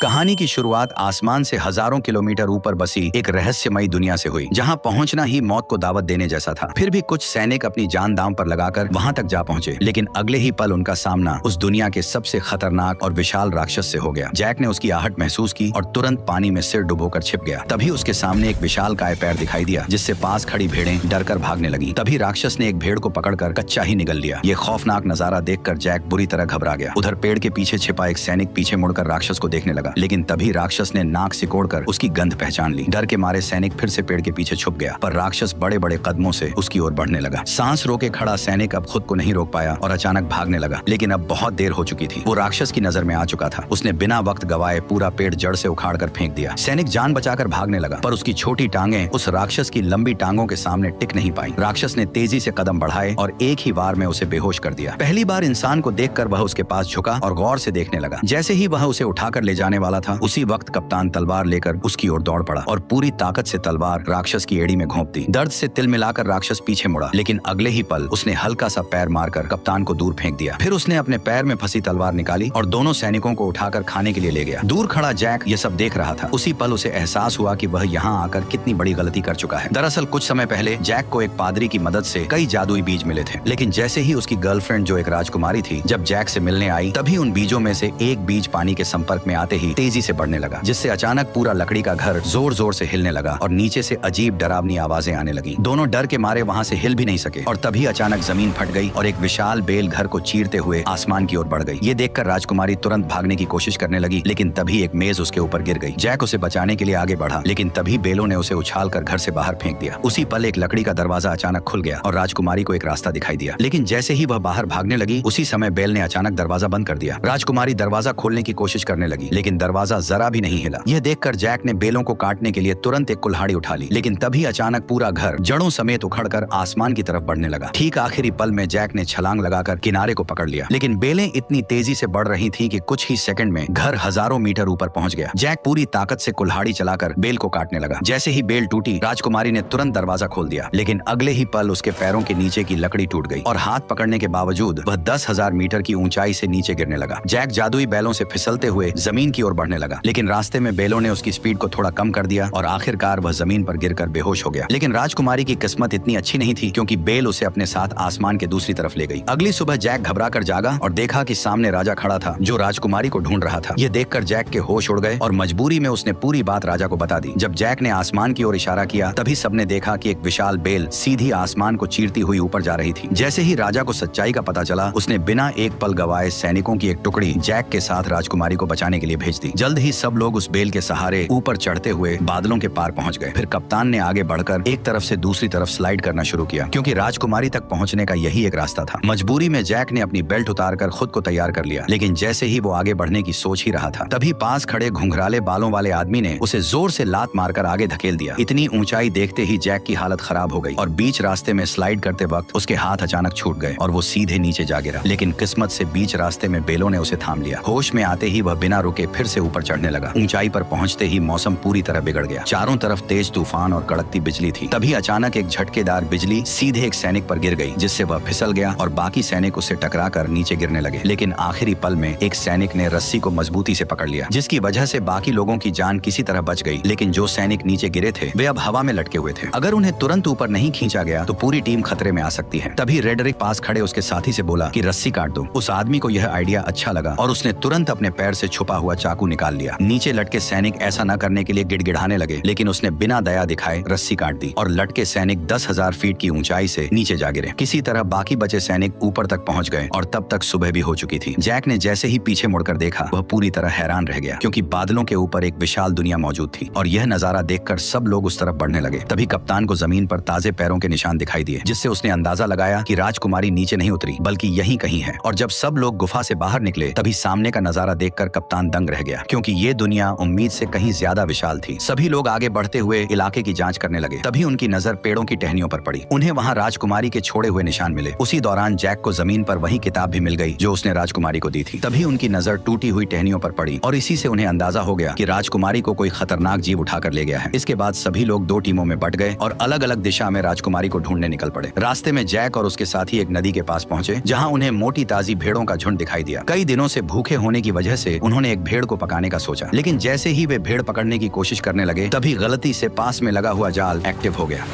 कहानी की शुरुआत आसमान से हजारों किलोमीटर ऊपर बसी एक रहस्यमयी दुनिया से हुई, जहां पहुंचना ही मौत को दावत देने जैसा था। फिर भी कुछ सैनिक अपनी जान दांव पर लगाकर वहां तक जा पहुंचे, लेकिन अगले ही पल उनका सामना उस दुनिया के सबसे खतरनाक और विशाल राक्षस से हो गया। जैक ने उसकी आहट महसूस की और तुरंत पानी में सिर डुबोकर छिप गया। तभी उसके सामने एक विशालकाय पैर दिखाई दिया, जिससे पास खड़ी भेड़ें डरकर भागने लगी। तभी राक्षस ने एक भेड़ को पकड़कर कच्चा ही निगल लिया। ये खौफनाक नजारा देखकर जैक बुरी तरह घबरा गया। उधर पेड़ के पीछे छिपा एक सैनिक पीछे मुड़कर राक्षस को देखने लगा, लेकिन तभी राक्षस ने नाक सिकोड़कर उसकी गंध पहचान ली। डर के मारे सैनिक फिर से पेड़ के पीछे छुप गया, पर राक्षस बड़े बड़े कदमों से उसकी ओर बढ़ने लगा। सांस रोके खड़ा सैनिक अब खुद को नहीं रोक पाया और अचानक भागने लगा, लेकिन अब बहुत देर हो चुकी थी। वो राक्षस की नजर में आ चुका था। उसने बिना वक्त गवाए पूरा पेड़ जड़ से उखाड़कर फेंक दिया। सैनिक जान बचाकर भागने लगा, पर उसकी छोटी टांगें उस राक्षस की लंबी टांगों के सामने टिक नहीं पाई। राक्षस ने तेजी से कदम बढ़ाए और एक ही वार में उसे बेहोश कर दिया। पहली बार इंसान को देखकर वह उसके पास झुका और गौर से देखने लगा। जैसे ही वह उसे उठाकर ले जाने वाला था, उसी वक्त कप्तान तलवार लेकर उसकी ओर दौड़ पड़ा और पूरी ताकत से तलवार राक्षस की एड़ी में घोंप दी। दर्द से तिल मिलाकर राक्षस पीछे मुड़ा, लेकिन अगले ही पल उसने हल्का सा पैर मारकर कप्तान को दूर फेंक दिया। फिर उसने अपने पैर में फंसी तलवार निकाली और दोनों सैनिकों को उठाकर खाने के लिए ले गया। दूर खड़ा जैक ये सब देख रहा था। उसी पल उसे एहसास हुआ कि वह यहाँ आकर कितनी बड़ी गलती कर चुका है। दरअसल कुछ समय पहले जैक को एक पादरी की मदद से कई जादुई बीज मिले थे, लेकिन जैसे ही उसकी गर्लफ्रेंड जो एक राजकुमारी थी जब जैक से मिलने आई, तभी उन बीजों में से एक बीज पानी के संपर्क में आते ही तेजी से बढ़ने लगा, जिससे अचानक पूरा लकड़ी का घर जोर जोर से हिलने लगा और नीचे से अजीब डरावनी आवाजें आने लगी। दोनों डर के मारे वहां से हिल भी नहीं सके और तभी अचानक जमीन फट गई और एक विशाल बेल घर को चीरते हुए आसमान की ओर बढ़ गई। ये देखकर राजकुमारी तुरंत भागने की कोशिश करने लगी, लेकिन तभी एक मेज उसके ऊपर गिर गई। जैक उसे बचाने के लिए आगे बढ़ा, लेकिन तभी बेलों ने उसे उछालकर घर से बाहर फेंक दिया। उसी पल एक लकड़ी का दरवाजा अचानक खुल गया और राजकुमारी को एक रास्ता दिखाई दिया, लेकिन जैसे ही वह बाहर भागने लगी, उसी समय बेल ने अचानक दरवाजा बंद कर दिया। राजकुमारी दरवाजा खोलने की कोशिश करने लगी, लेकिन दरवाजा जरा भी नहीं हिला। यह देखकर जैक ने बेलों को काटने के लिए तुरंत एक कुल्हाड़ी उठा ली, लेकिन तभी अचानक पूरा घर जड़ों समेत उखड़कर आसमान की तरफ बढ़ने लगा। ठीक आखिरी पल में जैक ने छलांग लगाकर किनारे को पकड़ लिया, लेकिन बेलें इतनी तेजी से बढ़ रही थी कि कुछ ही सेकंड में घर हजारों मीटर ऊपर पहुंच गया। जैक पूरी ताकत से कुल्हाड़ी चलाकर बेल को काटने लगा। जैसे ही बेल टूटी, राजकुमारी ने तुरंत दरवाजा खोल दिया, लेकिन अगले ही पल उसके पैरों के नीचे की लकड़ी टूट गई और हाथ पकड़ने के बावजूद वह 10,000 मीटर की ऊंचाई से नीचे गिरने लगा। जैक जादुई बैलों से फिसलते हुए जमीन की ओर बढ़ने लगा, लेकिन रास्ते में बेलों ने उसकी स्पीड को थोड़ा कम कर दिया और आखिरकार वह जमीन पर गिरकर बेहोश हो गया। लेकिन राजकुमारी की किस्मत इतनी अच्छी नहीं थी, क्योंकि बेल उसे अपने साथ आसमान के दूसरी तरफ ले गई। अगली सुबह जैक घबराकर जागा और देखा कि सामने राजा खड़ा था, जो राजकुमारी को ढूंढ रहा था। यह देखकर जैक के होश उड़ गए और मजबूरी में उसने पूरी बात राजा को बता दी। जब जैक ने आसमान की ओर इशारा किया, तभी सबने देखा कि एक विशाल बेल सीधी आसमान को चीरती हुई ऊपर जा रही थी। जैसे ही राजा को सच्चाई का पता चला, उसने बिना एक पल गवाए सैनिकों की एक टुकड़ी जैक के साथ राजकुमारी को बचाने के लिए भेज दी। जल्द ही सब लोग उस बेल के सहारे ऊपर चढ़ते हुए बादलों के पार पहुंच गए। फिर कप्तान ने आगे बढ़कर एक तरफ से दूसरी तरफ स्लाइड करना शुरू किया, क्योंकि राजकुमारी तक पहुंचने का यही एक रास्ता था। मजबूरी में जैक ने अपनी बेल्ट उतारकर खुद को तैयार कर लिया, लेकिन जैसे ही वो आगे बढ़ने की सोच ही रहा था, तभी पास खड़े घुंघराले बालों वाले आदमी ने उसे जोर से लात मारकर आगे धकेल दिया। इतनी ऊंचाई देखते ही जैक की हालत खराब हो गई और बीच रास्ते में स्लाइड करते वक्त उसके हाथ अचानक छूट गए और वो सीधे नीचे जा गिरा। लेकिन किस्मत से बीच रास्ते में बेलों ने उसे थाम लिया। होश में आते ही वह बिना रुके फिर से ऊपर चढ़ने लगा। ऊंचाई पर पहुंचते ही मौसम पूरी तरह बिगड़ गया। चारों तरफ तेज तूफान और कड़कती बिजली थी। तभी अचानक एक झटकेदार बिजली सीधे एक सैनिक पर गिर गई, जिससे वह फिसल गया और बाकी सैनिक उससे टकराकर नीचे गिरने लगे। लेकिन आखिरी पल में एक सैनिक ने रस्सी को मजबूती से पकड़ लिया, जिसकी वजह से बाकी लोगों की जान किसी तरह बच गई। लेकिन जो सैनिक नीचे गिरे थे वे अब हवा में लटके हुए थे। अगर उन्हें तुरंत ऊपर नहीं खींचा गया तो पूरी टीम खतरे में आ सकती है। तभी रेडरिक पास खड़े उसके साथी से बोला कि रस्सी काट दो। उस आदमी को यह आइडिया अच्छा लगा और उसने तुरंत अपने पैर से छुपा हुआ चाकू निकाल लिया। नीचे लटके सैनिक ऐसा न करने के लिए गिड़गिड़ाने लगे, लेकिन उसने बिना दया दिखाए रस्सी काट दी और लटके सैनिक 10,000 फीट की ऊंचाई से नीचे जा गिरे। किसी तरह बाकी बचे सैनिक ऊपर तक पहुंच गए और तब तक सुबह भी हो चुकी थी। जैक ने जैसे ही पीछे मुड़कर देखा, वह पूरी तरह हैरान रह गया, क्योंकि बादलों के ऊपर एक विशाल दुनिया मौजूद थी और यह नजारा देखकर सब लोग उस तरफ बढ़ने लगे। तभी कप्तान को जमीन पर ताजे पैरों के निशान दिखाई दिए, जिससे उसने अंदाजा लगाया कि राजकुमारी नीचे नहीं उतरी बल्कि यहीं कहीं है। और जब सब लोग गुफा से बाहर निकले, तभी सामने का नजारा देखकर कप्तान दंग रह गया, क्योंकि ये दुनिया उम्मीद से कहीं ज्यादा विशाल थी। सभी लोग आगे बढ़ते हुए इलाके की जांच करने लगे। तभी उनकी नजर पेड़ों की टहनियों पर पड़ी। उन्हें वहां राजकुमारी के छोड़े हुए निशान मिले। उसी दौरान जैक को जमीन पर वही किताब भी मिल गई जो उसने राजकुमारी को दी थी। तभी उनकी नजर टूटी हुई टहनियों पर पड़ी और इसी से उन्हें अंदाजा हो गया कि राजकुमारी को कोई खतरनाक जीव उठाकर ले गया है। इसके बाद सभी लोग दो टीमों में बट गए और अलग अलग दिशा में राजकुमारी को ढूंढने निकल पड़े। रास्ते में जैक और उसके साथी एक नदी के पास पहुंचे, जहां उन्हें मोटी ताजी भेड़ों का झुंड दिखाई दिया। कई दिनों से भूखे होने की वजह से उन्होंने एक भेड़ को पकाने का सोचा, लेकिन जैसे ही वे भेड़ पकड़ने की कोशिश करने लगे तभी गलती से पास में लगा हुआ जाल एक्टिव हो गया।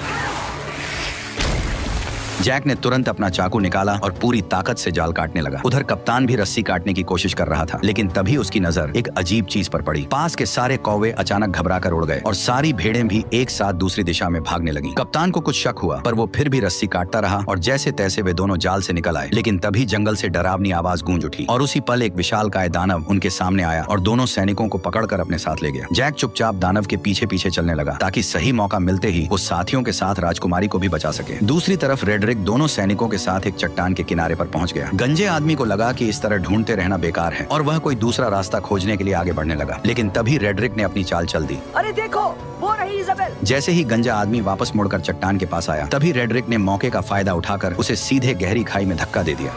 जैक ने तुरंत अपना चाकू निकाला और पूरी ताकत से जाल काटने लगा। उधर कप्तान भी रस्सी काटने की कोशिश कर रहा था, लेकिन तभी उसकी नजर एक अजीब चीज पर पड़ी। पास के सारे कौवे अचानक घबराकर उड़ गए और सारी भेड़ें भी एक साथ दूसरी दिशा में भागने लगी। कप्तान को कुछ शक हुआ, पर वो फिर भी रस्सी काटता रहा और जैसे तैसे वे दोनों जाल से निकल आए। लेकिन तभी जंगल से डरावनी आवाज गूंज उठी और उसी पल एक विशालकाय दानव उनके सामने आया और दोनों सैनिकों को पकड़कर अपने साथ ले गया। जैक चुपचाप दानव के पीछे पीछे चलने लगा ताकि सही मौका मिलते ही वो साथियों के साथ राजकुमारी को भी बचा सके। दूसरी तरफ रेडरिक दोनों सैनिकों के साथ एक चट्टान के किनारे पर पहुंच गया। गंजे आदमी को लगा कि इस तरह ढूंढते रहना बेकार है और वह कोई दूसरा रास्ता खोजने के लिए आगे बढ़ने लगा। लेकिन तभी रेडरिक ने अपनी चाल चल दी। अरे देखो, वो रही इज़ाबेल। जैसे ही गंजा आदमी वापस मुड़कर चट्टान के पास आया तभी रेडरिक ने मौके का फायदा उठाकर उसे सीधे गहरी खाई में धक्का दे दिया।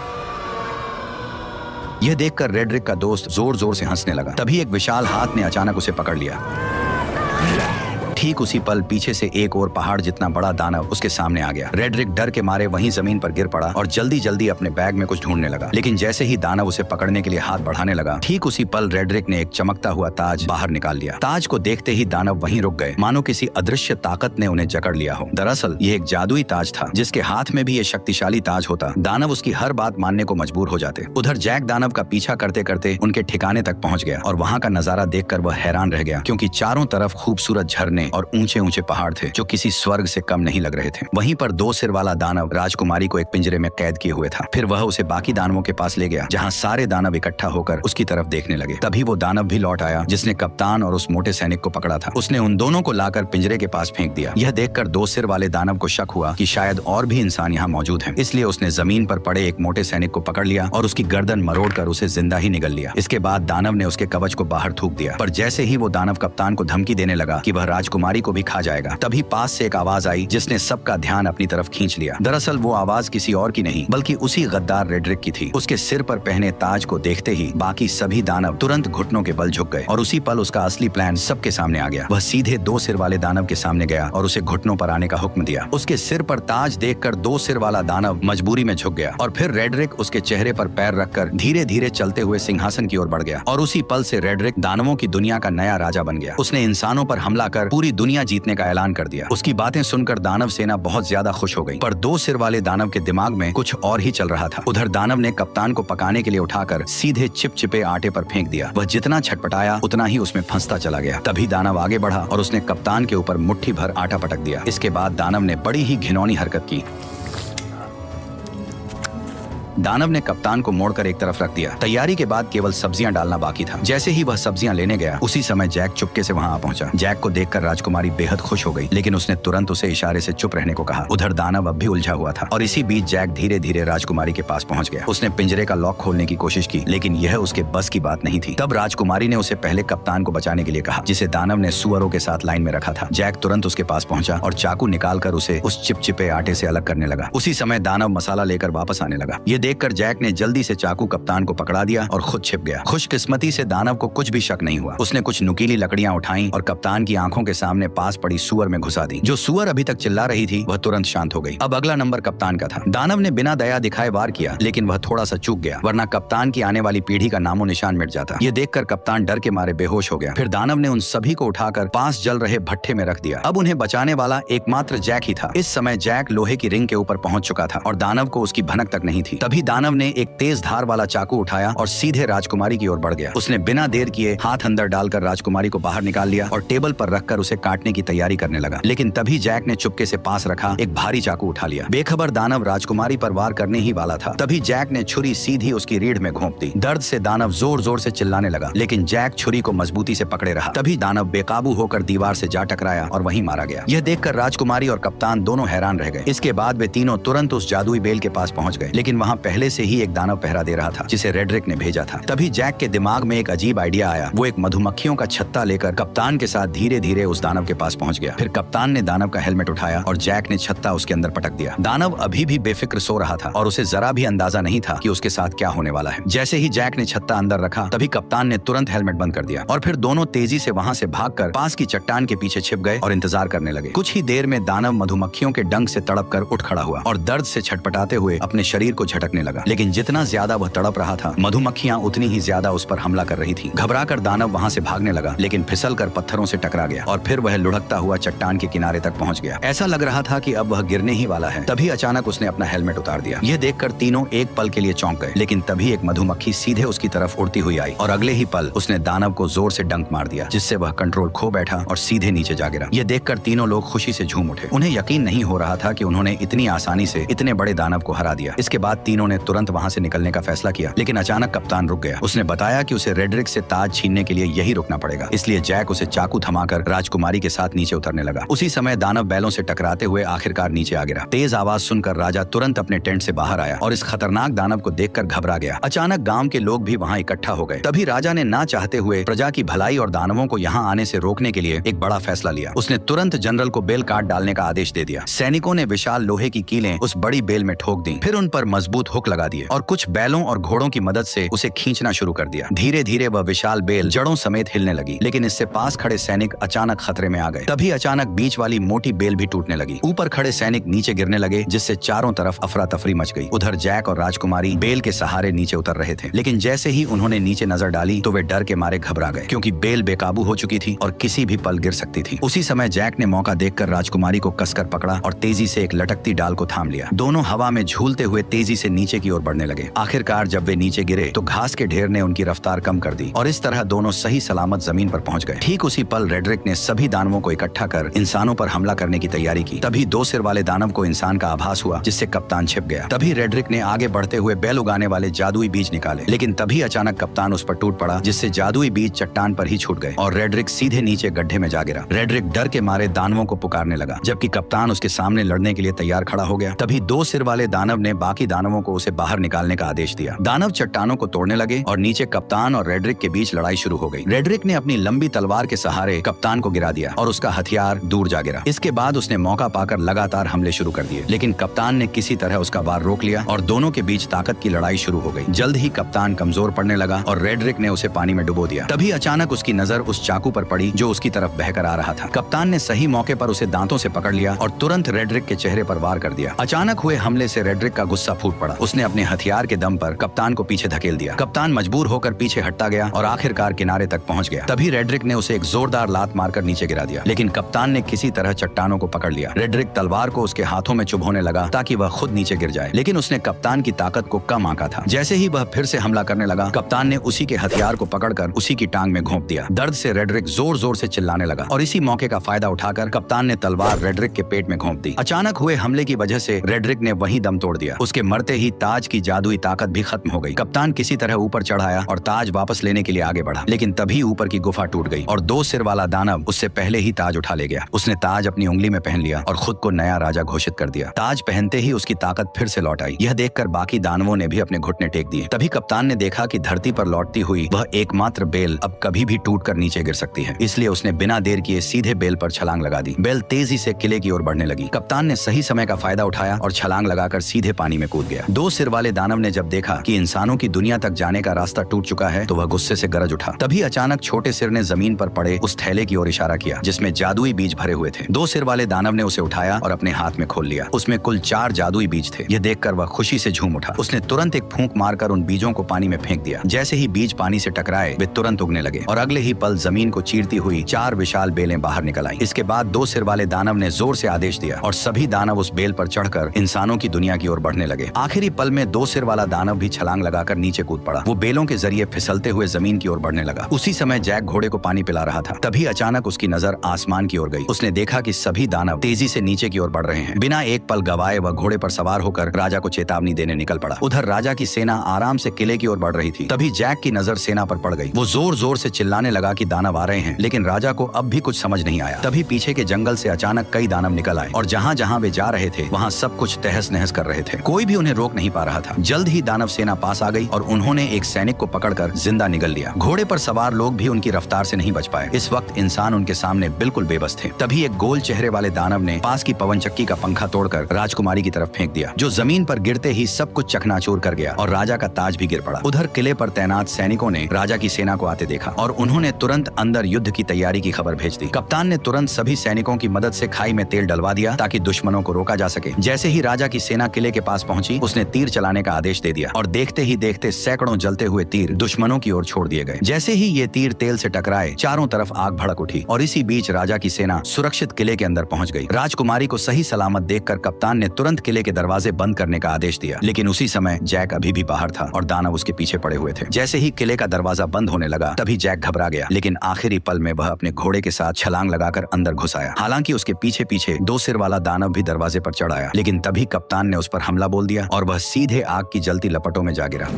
यह देखकर रेडरिक का दोस्त जोर जोर से हंसने लगा। तभी एक विशाल हाथ ने अचानक उसे पकड़ लिया। ठीक उसी पल पीछे से एक और पहाड़ जितना बड़ा दानव उसके सामने आ गया। रेडरिक डर के मारे वहीं जमीन पर गिर पड़ा और जल्दी जल्दी अपने बैग में कुछ ढूंढने लगा। लेकिन जैसे ही दानव उसे पकड़ने के लिए हाथ बढ़ाने लगा, ठीक उसी पल रेडरिक ने एक चमकता हुआ ताज बाहर निकाल लिया। ताज को देखते ही दानव वहीं रुक गए, मानो किसी अदृश्य ताकत ने उन्हें जकड़ लिया हो। दरअसल ये एक जादुई ताज था। जिसके हाथ में भी ये शक्तिशाली ताज होता, दानव उसकी हर बात मानने को मजबूर हो जाते। उधर जैक दानव का पीछा करते करते उनके ठिकाने तक पहुंच गया और वहां का नजारा देखकर वह हैरान रह गया, क्योंकि चारों तरफ खूबसूरत झरने और ऊंचे ऊंचे पहाड़ थे जो किसी स्वर्ग से कम नहीं लग रहे थे। वहीं पर दो सिर वाला दानव राजकुमारी को एक पिंजरे में कैद किए हुए था। फिर वह उसे बाकी दानवों के पास ले गया, जहां सारे दानव इकट्ठा होकर उसकी तरफ देखने लगे। तभी वो दानव भी लौट आया जिसने कप्तान और उस मोटे सैनिक को पकड़ा था। उसने उन दोनों को लाकर पिंजरे के पास फेंक दिया। यह देखकर दो सिर वाले दानव को शक हुआ कि शायद और भी इंसान यहाँ मौजूद हैं। इसलिए उसने जमीन पर पड़े एक मोटे सैनिक को पकड़ लिया और उसकी गर्दन मरोड़कर उसे जिंदा ही निगल लिया। इसके बाद दानव ने उसके कवच को बाहर थूक दिया, पर जैसे ही वो दानव कप्तान को धमकी देने लगा कि वह राजकुमारी को भी खा जाएगा, तभी पास से एक आवाज आई जिसने सबका ध्यान अपनी तरफ खींच लिया। दरअसल वो आवाज किसी और की नहीं बल्कि उसी गद्दार रेडरिक की थी। उसके सिर पर पहने ताज को देखते ही बाकी सभी दानव तुरंत घुटनों के बल झुक गए और उसी पल उसका असली प्लान सबके सामने आ गया। वह सीधे दो सिर वाले दानव के सामने गया और उसे घुटनों पर आने का हुक्म दिया। उसके सिर पर ताज देखकर दो सिर वाला दानव मजबूरी में झुक गया और फिर रेडरिक उसके चेहरे पर पैर रखकर धीरे धीरे चलते हुए सिंहासन की ओर बढ़ गया और उसी पल से रेडरिक दानवों की दुनिया का नया राजा बन गया। उसने इंसानों पर हमला कर पूरी दुनिया जीतने का ऐलान कर दिया। उसकी बातें सुनकर दानव सेना बहुत ज्यादा खुश हो गई, पर दो सिर वाले दानव के दिमाग में कुछ और ही चल रहा था। उधर दानव ने कप्तान को पकाने के लिए उठाकर सीधे चिपचिपे आटे पर फेंक दिया। वह जितना छटपटाया उतना ही उसमें फंसता चला गया। तभी दानव आगे बढ़ा और उसने कप्तान के ऊपर मुट्ठी भर आटा पटक दिया। इसके बाद दानव ने बड़ी ही घिनौनी हरकत की। दानव ने कप्तान को मोड़कर एक तरफ रख दिया। तैयारी के बाद केवल सब्जियां डालना बाकी था। जैसे ही वह सब्जियां लेने गया उसी समय जैक चुपके से वहां आ पहुंचा। जैक को देखकर राजकुमारी बेहद खुश हो गई, लेकिन उसने तुरंत उसे इशारे से चुप रहने को कहा। उधर दानव अब भी उलझा हुआ था और इसी बीच जैक धीरे धीरे राजकुमारी के पास पहुंच गया। उसने पिंजरे का लॉक खोलने की कोशिश की, लेकिन यह उसके बस की बात नहीं थी। तब राजकुमारी ने उसे पहले कप्तान को बचाने के लिए कहा, जिसे दानव ने सुअरों के साथ लाइन में रखा था। जैक तुरंत उसके पास पहुंचा और चाकू निकालकर उसे उस चिपचिपे आटे से अलग करने लगा। उसी समय दानव मसाला लेकर वापस आने लगा। ये देखकर जैक ने जल्दी से चाकू कप्तान को पकड़ा दिया और खुद छिप गया। खुशकिस्मती से दानव को कुछ भी शक नहीं हुआ। उसने कुछ नुकीली लकड़ियां उठाई और कप्तान की आंखों के सामने पास पड़ी सुअर में घुसा दी। जो सुअर अभी तक चिल्ला रही थी वह तुरंत शांत हो गई। अब अगला नंबर कप्तान का था। दानव ने बिना दया दिखाए वार किया, लेकिन वह थोड़ा सा चूक गया, वरना कप्तान की आने वाली पीढ़ी का नामो निशान मिट जाता। ये देखकर कप्तान डर के मारे बेहोश हो गया। फिर दानव ने उन सभी को उठाकर पास जल रहे भट्ठे में रख दिया। अब उन्हें बचाने वाला एकमात्र जैक ही था। इस समय जैक लोहे की रिंग के ऊपर पहुंच चुका था और दानव को उसकी भनक तक नहीं थी। तभी दानव ने एक तेज धार वाला चाकू उठाया और सीधे राजकुमारी की ओर बढ़ गया। उसने बिना देर किए हाथ अंदर डालकर राजकुमारी को बाहर निकाल लिया और टेबल पर रखकर उसे काटने की तैयारी करने लगा। लेकिन तभी जैक ने चुपके से पास रखा एक भारी चाकू उठा लिया। बेखबर दानव राजकुमारी पर वार करने ही वाला था। तभी जैक ने छुरी सीधी उसकी रीढ़ में घोंप दी। दर्द से दानव जोर जोर से चिल्लाने लगा, लेकिन जैक छुरी को मजबूती से पकड़े रहा। तभी दानव बेकाबू होकर दीवार से जा टकराया और वहीं मारा गया। यह देखकर राजकुमारी और कप्तान दोनों हैरान रह गए। इसके बाद वे तीनों तुरंत उस जादुई बेल के पास पहुंच गए, लेकिन वहां पहले से ही एक दानव पहरा दे रहा था जिसे रेडरिक ने भेजा था। तभी जैक के दिमाग में एक अजीब आइडिया आया। वो एक मधुमक्खियों का छत्ता लेकर कप्तान के साथ धीरे धीरे उस दानव के पास पहुंच गया। फिर कप्तान ने दानव का हेलमेट उठाया और जैक ने छत्ता उसके अंदर पटक दिया। दानव अभी भी बेफिक्र सो रहा था और उसे जरा भी अंदाजा नहीं था कि उसके साथ क्या होने वाला है। जैसे ही जैक ने छत्ता अंदर रखा तभी कप्तान ने तुरंत हेलमेट बंद कर दिया और फिर दोनों तेजी से वहां से भागकर पास की चट्टान के पीछे छिप गए और इंतजार करने लगे। कुछ ही देर में दानव मधुमक्खियों के डंक से तड़प कर उठ खड़ा हुआ और दर्द से छटपटाते हुए अपने शरीर को झटकने तड़पने लगा, लेकिन जितना ज्यादा वह तड़प रहा था, मधुमक्खियां उतनी ही ज्यादा उस पर हमला कर रही थी। घबराकर दानव वहां से भागने लगा, लेकिन फिसलकर पत्थरों से टकरा गया और फिर वह लुढ़कता हुआ चट्टान के किनारे तक पहुंच गया। ऐसा लग रहा था कि अब वह गिरने ही वाला है। तभी अचानक उसने अपना हेलमेट उतार दिया। यह देखकर तीनों एक पल के लिए चौंक गए, लेकिन तभी एक मधुमक्खी सीधे उसकी तरफ उड़ती हुई आई और अगले ही पल उसने दानव को जोर से डंक मार दिया, जिससे वह कंट्रोल खो बैठा और सीधे नीचे जा गिरा। यह देखकर तीनों लोग खुशी से झूम उठे। उन्हें यकीन नहीं हो रहा था कि उन्होंने इतनी आसानी से इतने बड़े दानव को हरा दिया। इसके बाद तीनों ने तुरंत वहां से निकलने का फैसला किया, लेकिन अचानक कप्तान रुक गया। उसने बताया कि उसे रेड्रिक से ताज छीनने के लिए यही रुकना पड़ेगा। इसलिए जैक उसे चाकू थमाकर राजकुमारी के साथ नीचे उतरने लगा। उसी समय दानव बैलों से टकराते हुए आखिरकार नीचे आ गिरा। तेज आवाज सुनकर राजा तुरंत अपने टेंट से बाहर आया और इस खतरनाक दानव को देखकर घबरा गया। अचानक गांव के लोग भी वहां इकट्ठा हो गए। तभी राजा ने ना चाहते हुए प्रजा की भलाई और दानवों को यहाँ आने से रोकने के लिए एक बड़ा फैसला लिया। उसने तुरंत जनरल को बेल काट डालने का आदेश दे दिया। सैनिकों ने विशाल लोहे की कीलें उस बड़ी बेल में ठोक दी, फिर उन पर मजबूत हुक लगा दिए और कुछ बैलों और घोड़ों की मदद से उसे खींचना शुरू कर दिया। धीरे धीरे वह विशाल बेल जड़ों समेत हिलने लगी, लेकिन इससे पास खड़े सैनिक अचानक खतरे में आ गए। तभी अचानक बीच वाली मोटी बेल भी टूटने लगी। ऊपर खड़े सैनिक नीचे गिरने लगे, जिससे चारों तरफ अफरा तफरी मच गई। उधर जैक और राजकुमारी बेल के सहारे नीचे उतर रहे थे, लेकिन जैसे ही उन्होंने नीचे नजर डाली तो वे डर के मारे घबरा गए, क्योंकि बेल बेकाबू हो चुकी थी और किसी भी पल गिर सकती थी। उसी समय जैक ने मौका देखकर राजकुमारी को कसकर पकड़ा और तेजी से एक लटकती डाल को थाम लिया। दोनों हवा में झूलते हुए तेजी से नीचे की ओर बढ़ने लगे। आखिरकार जब वे नीचे गिरे तो घास के ढेर ने उनकी रफ्तार कम कर दी और इस तरह दोनों सही सलामत जमीन पर पहुंच गए। ठीक उसी पल रेड्रिक ने सभी दानवों को इकट्ठा कर इंसानों पर हमला करने की तैयारी की। तभी दो सिर वाले दानव को इंसान का आभास हुआ, जिससे कप्तान छिप गया। तभी रेड्रिक ने आगे बढ़ते हुए बैल उगाने वाले जादुई बीज निकाले, लेकिन तभी अचानक कप्तान उस पर टूट पड़ा, जिससे जादुई बीज चट्टान पर ही छूट गए और रेड्रिक सीधे नीचे गड्ढे में जा गिरा। रेड्रिक डर के मारे दानवों को पुकारने लगा, जबकि कप्तान उसके सामने लड़ने के लिए तैयार खड़ा हो गया। तभी दो सिर वाले दानव ने बाकी दानवों को उसे बाहर निकालने का आदेश दिया। दानव चट्टानों को तोड़ने लगे और नीचे कप्तान और रेड्रिक के बीच लड़ाई शुरू हो गई। रेड्रिक ने अपनी लंबी तलवार के सहारे कप्तान को गिरा दिया और उसका हथियार दूर जा गिरा। इसके बाद उसने मौका पाकर लगातार हमले शुरू कर दिए, लेकिन कप्तान ने किसी तरह उसका वार रोक लिया और दोनों के बीच ताकत की लड़ाई शुरू हो गई। जल्द ही कप्तान कमजोर पड़ने लगा और रेड्रिक ने उसे पानी में डुबो दिया। तभी अचानक उसकी नजर उस चाकू पर पड़ी जो उसकी तरफ बहकर आ रहा था। कप्तान ने सही मौके पर उसे दांतों से पकड़ लिया और तुरंत रेड्रिक के चेहरे पर वार कर दिया। अचानक हुए हमले से रेड्रिक का गुस्सा फूट पड़ा। उसने अपने हथियार के दम पर कप्तान को पीछे धकेल दिया। कप्तान मजबूर होकर पीछे हटता गया और आखिरकार किनारे तक पहुंच गया। तभी रेड्रिक ने उसे एक जोरदार लात मारकर नीचे गिरा दिया, लेकिन कप्तान ने किसी तरह चट्टानों को पकड़ लिया। रेड्रिक तलवार को उसके हाथों में चुभोने लगा ताकि वह खुद नीचे गिर जाए, लेकिन उसने कप्तान की ताकत को कम आंका था। जैसे ही वह फिर से हमला करने लगा, कप्तान ने उसी के हथियार को पकड़कर उसी की टांग में घोंप दिया। दर्द से रेड्रिक जोर जोर से चिल्लाने लगा और इसी मौके का फायदा उठाकर कप्तान ने तलवार रेड्रिक के पेट में घोंप दी। अचानक हुए हमले की वजह से रेड्रिक ने वहीं दम तोड़ दिया। उसके मरते ही ताज की जादुई ताकत भी खत्म हो गई। कप्तान किसी तरह ऊपर चढ़ आया और ताज वापस लेने के लिए आगे बढ़ा, लेकिन तभी ऊपर की गुफा टूट गई और दो सिर वाला दानव उससे पहले ही ताज उठा ले गया। उसने ताज अपनी उंगली में पहन लिया और खुद को नया राजा घोषित कर दिया। ताज पहनते ही उसकी ताकत फिर से लौट आई। यह देखकर बाकी दानवों ने भी अपने घुटने टेक दिए। तभी कप्तान ने देखा कि धरती पर लौटती हुई वह एकमात्र बेल अब कभी भी टूटकर नीचे गिर सकती है, इसलिए उसने बिना देर किए सीधे बेल पर छलांग लगा दी। बेल तेजी से किले की ओर बढ़ने लगी। कप्तान ने सही समय का फायदा उठाया और छलांग लगाकर सीधे पानी में कूद गया। दो सिर वाले दानव ने जब देखा कि इंसानों की दुनिया तक जाने का रास्ता टूट चुका है तो वह गुस्से से गरज उठा। तभी अचानक छोटे सिर ने जमीन पर पड़े उस थैले की ओर इशारा किया जिसमें जादुई बीज भरे हुए थे। दो सिर वाले दानव ने उसे उठाया और अपने हाथ में खोल लिया। उसमें कुल 4 जादुई बीज थे। यह देखकर वह खुशी से झूम उठा। उसने तुरंत एक फूंक मारकर उन बीजों को पानी में फेंक दिया। जैसे ही बीज पानी से टकराए वे तुरंत उगने लगे और अगले ही पल जमीन को चीरती हुई 4 विशाल बेलें बाहर निकल आई। इसके बाद दो सिर वाले दानव ने जोर से आदेश दिया और सभी दानव उस बेल पर चढ़कर इंसानों की दुनिया की ओर बढ़ने लगे। आखिरी पल में दो सिर वाला दानव भी छलांग लगाकर नीचे कूद पड़ा। वो बेलों के जरिए फिसलते हुए जमीन की ओर बढ़ने लगा। उसी समय जैक घोड़े को पानी पिला रहा था। तभी अचानक उसकी नजर आसमान की ओर गई। उसने देखा कि सभी दानव तेजी से नीचे की ओर बढ़ रहे हैं। बिना एक पल गवाए वह घोड़े पर सवार होकर राजा को चेतावनी देने निकल पड़ा। उधर राजा की सेना आराम से किले की ओर बढ़ रही थी। तभी जैक की नजर सेना पर पड़ गई। वो जोर जोर से चिल्लाने लगा कि दानव आ रहे हैं, लेकिन राजा को अब भी कुछ समझ नहीं आया। तभी पीछे के जंगल से अचानक कई दानव निकल आए और जहाँ जहाँ वे जा रहे थे वहाँ सब कुछ तहस नहस कर रहे थे। कोई भी उन्हें रोक नहीं पा रहा था। जल्द ही दानव सेना पास आ गई और उन्होंने एक सैनिक को पकड़कर जिंदा निगल लिया। घोड़े पर सवार लोग भी उनकी रफ्तार से नहीं बच पाए। इस वक्त इंसान उनके सामने बिल्कुल बेबस थे। तभी एक गोल चेहरे वाले दानव ने पास की पवन चक्की का पंखा तोड़कर राजकुमारी की तरफ फेंक दिया, जो जमीन पर गिरते ही सब कुछ चकनाचूर कर गया और राजा का ताज भी गिर पड़ा। उधर किले पर तैनात सैनिकों ने राजा की सेना को आते देखा और उन्होंने तुरंत अंदर युद्ध की तैयारी की खबर भेज दी। कप्तान ने तुरंत सभी सैनिकों की मदद से खाई में तेल डलवा दिया ताकि दुश्मनों को रोका जा सके। जैसे ही राजा की सेना किले के पास पहुंची, उसने तीर चलाने का आदेश दे दिया और देखते ही देखते सैकड़ों जलते हुए तीर दुश्मनों की ओर छोड़ दिए गए। जैसे ही ये तीर तेल से टकराए, चारों तरफ आग भड़क उठी और इसी बीच राजा की सेना सुरक्षित किले के अंदर पहुंच गई। राजकुमारी को सही सलामत देखकर कप्तान ने तुरंत किले के दरवाजे बंद करने का आदेश दिया, लेकिन उसी समय जैक अभी भी बाहर था और दानव उसके पीछे पड़े हुए थे। जैसे ही किले का दरवाजा बंद होने लगा, तभी जैक घबरा गया, लेकिन आखिरी पल में वह अपने घोड़े के साथ छलांग लगाकर अंदर घुस आया। हालांकि उसके पीछे पीछे दो सिर वाला दानव भी दरवाजे पर चढ़ आया, लेकिन तभी कप्तान ने उस पर हमला बोल दिया और वह सीधे आग की जलती लपटों में जा गिरा।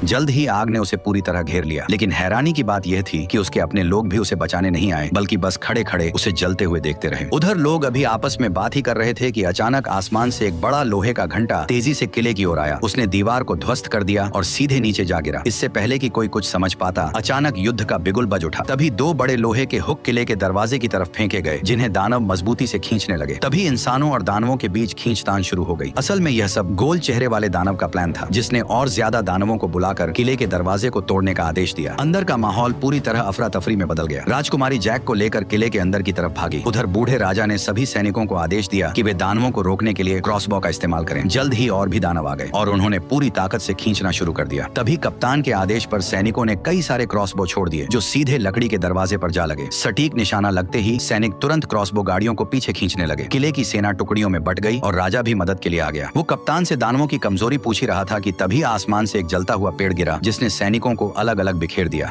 जल्द ही आग ने उसे पूरी तरह घेर लिया, लेकिन हैरानी की बात यह थी कि उसके अपने लोग भी उसे बचाने नहीं आए, बल्कि बस खड़े खड़े उसे जलते हुए देखते रहे। उधर लोग अभी आपस में बात ही कर रहे थे कि अचानक आसमान से एक बड़ा लोहे का घंटा तेजी से किले की ओर आया। उसने दीवार को ध्वस्त कर दिया और सीधे नीचे जा गिरा। इससे पहले कि कोई कुछ समझ पाता, अचानक युद्ध का बिगुल बज उठा। तभी दो बड़े लोहे के हुक किले के दरवाजे की तरफ फेंके गए, जिन्हें दानव मजबूती से खींचने लगे। तभी इंसानों और दानवों के बीच खींचतान शुरू हो गई। असल में यह सब गोल चेहरे वाले दानव का प्लान था, जिसने और ज्यादा दानवों को बुलाकर किले के दरवाजे को तोड़ने का आदेश दिया। अंदर का माहौल पूरी तरह अफरा तफरी में बदल गया। राजकुमारी जैक को लेकर किले के अंदर की तरफ भागी। उधर बूढ़े राजा ने सभी सैनिकों को आदेश दिया कि वे दानवों को रोकने के लिए क्रॉसबो का इस्तेमाल करें। जल्द ही और भी दानव आ गए और उन्होंने पूरी ताकत से खींचना शुरू कर दिया। तभी कप्तान के आदेश पर सैनिकों ने कई सारे क्रॉसबो छोड़ दिए, जो सीधे लकड़ी के दरवाजे पर जा लगे। सटीक निशाना लगते ही सैनिक तुरंत क्रॉसबो गाड़ियों को पीछे खींचने लगे। किले की सेना टुकड़ियों में बट गई और राजा भी मदद के लिए आ गया। वो कप्तान से दानवों की कमजोरी पूछ ही रहा था कि तभी आसमान से एक जलता हुआ पेड़ गिरा, जिसने सैनिकों को अलग अलग बिखेर दिया।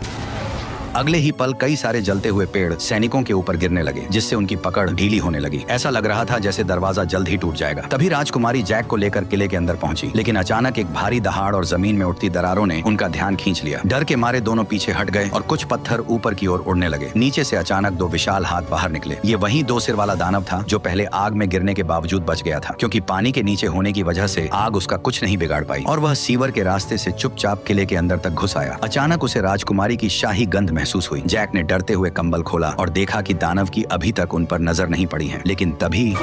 अगले ही पल कई सारे जलते हुए पेड़ सैनिकों के ऊपर गिरने लगे, जिससे उनकी पकड़ ढीली होने लगी। ऐसा लग रहा था जैसे दरवाजा जल्द ही टूट जाएगा। तभी राजकुमारी जैक को लेकर किले के अंदर पहुंची, लेकिन अचानक एक भारी दहाड़ और जमीन में उठती दरारों ने उनका ध्यान खींच लिया। डर के मारे दोनों पीछे हट गए और कुछ पत्थर ऊपर की ओर उड़ने लगे। नीचे से अचानक दो विशाल हाथ बाहर निकले। ये वही दो सिर वाला दानव था जो पहले आग में गिरने के बावजूद बच गया था, क्योंकि पानी के नीचे होने की वजह से आग उसका कुछ नहीं बिगाड़ पाई और वह सीवर के रास्ते से चुपचाप किले के अंदर तक घुस आया। अचानक उसे राजकुमारी की शाही गंध महसूस हुई। जैक ने डरते हुए कंबल खोला और देखा कि दानव की अभी तक उन पर नजर नहीं पड़ी है, लेकिन तभी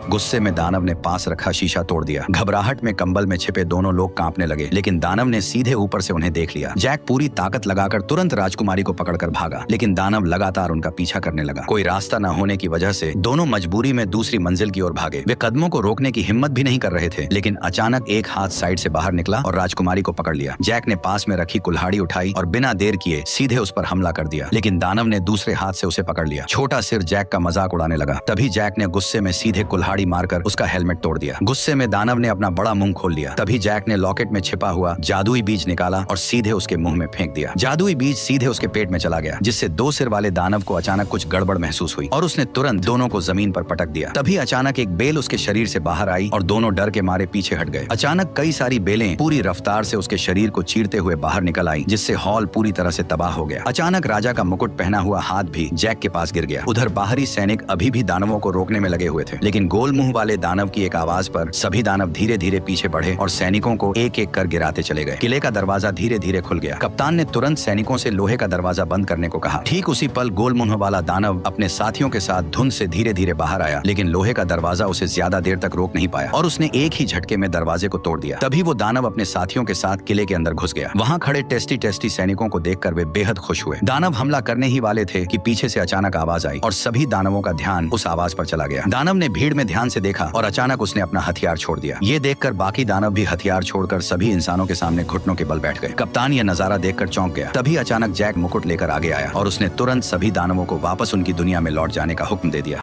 गुस्से में दानव ने पास रखा शीशा तोड़ दिया। घबराहट में कंबल में छिपे दोनों लोग कांपने लगे, लेकिन दानव ने सीधे ऊपर से उन्हें देख लिया। जैक पूरी ताकत लगाकर तुरंत राजकुमारी को पकड़कर भागा, लेकिन दानव लगातार उनका पीछा करने लगा। कोई रास्ता न होने की वजह से दोनों मजबूरी में दूसरी मंजिल की ओर भागे। वे कदमों को रोकने की हिम्मत भी नहीं कर रहे थे, लेकिन अचानक एक हाथ साइड से बाहर निकला और राजकुमारी को पकड़ लिया। जैक ने पास में रखी कुल्हाड़ी उठाई और बिना देर किए सीधे उस पर हमला कर दिया, लेकिन दानव ने दूसरे हाथ से उसे पकड़ लिया। छोटा सिर जैक का मजाक उड़ाने लगा। तभी जैक ने गुस्से में सीधे कुल्हाड़ी मारकर उसका हेलमेट तोड़ दिया। गुस्से में दानव ने अपना बड़ा मुंह खोल लिया। तभी जैक ने लॉकेट में छिपा हुआ जादुई बीज निकाला और सीधे उसके मुंह में फेंक दिया। जादुई बीज सीधे उसके पेट में चला गया, जिससे दो सिर वाले दानव को अचानक कुछ गड़बड़ महसूस हुई और उसने तुरंत दोनों को जमीन पर पटक दिया। तभी अचानक एक बेल उसके शरीर से बाहर आई और दोनों डर के मारे पीछे हट गए। अचानक कई सारी बेलें पूरी रफ्तार से उसके शरीर को चीरते हुए बाहर निकल आई, जिससे हॉल पूरी तरह से तबाह हो गया। अचानक राजा का मुकुट पहना हुआ हाथ भी जैक के पास गिर गया। उधर बाहरी सैनिक अभी भी दानवों को रोकने में लगे हुए थे, लेकिन गोल मुंह वाले दानव की एक आवाज पर सभी दानव धीरे धीरे पीछे बढ़े और सैनिकों को एक एक कर गिराते चले गए। किले का दरवाजा धीरे धीरे खुल गया। कप्तान ने तुरंत सैनिकों से लोहे का दरवाजा बंद करने को कहा। ठीक उसी पल गोल मुंह वाला दानव अपने साथियों के साथ धुंध से धीरे धीरे बाहर आया, लेकिन लोहे का दरवाजा उसे ज्यादा देर तक रोक नहीं पाया और उसने एक ही झटके में दरवाजे को तोड़ दिया। तभी वो दानव अपने साथियों के साथ किले के अंदर घुस गया। वहाँ खड़े टेस्टी टेस्टी सैनिकों को देखकर वे बेहद खुश हुए। दानव हमला करने ही वाले थे कि पीछे से अचानक आवाज आई और सभी दानवों का ध्यान उस आवाज पर चला गया। दानव ने भीड़ में ध्यान से देखा और अचानक उसने अपना हथियार छोड़ दिया। ये देखकर बाकी दानव भी हथियार छोड़कर सभी इंसानों के सामने घुटनों के बल बैठ गए। कप्तान यह नजारा देखकर चौंक गया। तभी अचानक जैक मुकुट लेकर आगे आया और उसने तुरंत सभी दानवों को वापस उनकी दुनिया में लौट जाने का हुक्म दे दिया।